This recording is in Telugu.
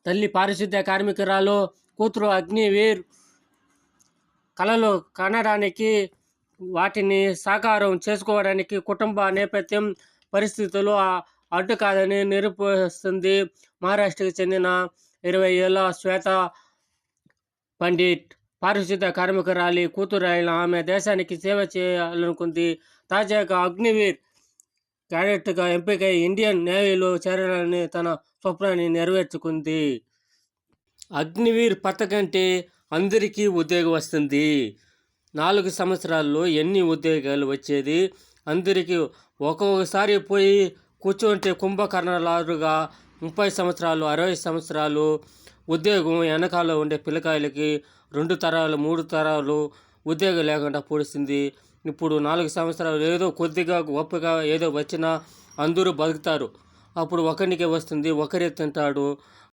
తల్లి పారిశుద్ధ్య కార్మికురాలు, కూతురు అగ్నివీర్ కలలు కనడానికి, వాటిని సాకారం చేసుకోవడానికి కుటుంబ నేపథ్యం, పరిస్థితులు అడ్డు కాదని నిరూపిస్తుంది. మహారాష్ట్రకు చెందిన 20 ఏళ్ల శ్వేత పండిట్ పారిశుద్ధ్య కార్మికురాలి కూతురైన ఆమె దేశానికి సేవ చేయాలనుకుంది. తాజాగా అగ్నివీర్ క్యాడెట్గా ఎంపికై ఇండియన్ నేవీలో చేరాలని తన స్వప్నాన్ని నెరవేర్చుకుంది. అగ్నివీర్ పథకంటే అందరికీ ఉద్యోగం వస్తుంది. 4 సంవత్సరాల్లో ఎన్ని ఉద్యోగాలు వచ్చేది? అందరికీ ఒక్కొక్కసారి పోయి కూర్చుంటే కుంభకర్ణలారుగా 30 సంవత్సరాలు 60 సంవత్సరాలు ఉద్యోగం వెనకాల ఉండే పిల్లకాయలకి 2 తరాలు 3 తరాలు ఉద్యోగం లేకుండా పొడిచింది. ఇప్పుడు 4 సంవత్సరాలు ఏదో కొద్దిగా గొప్పగా ఏదో వచ్చినా అందరూ బతుకుతారు. అప్పుడు ఒకరికే వస్తుంది, ఒకరే తింటాడు.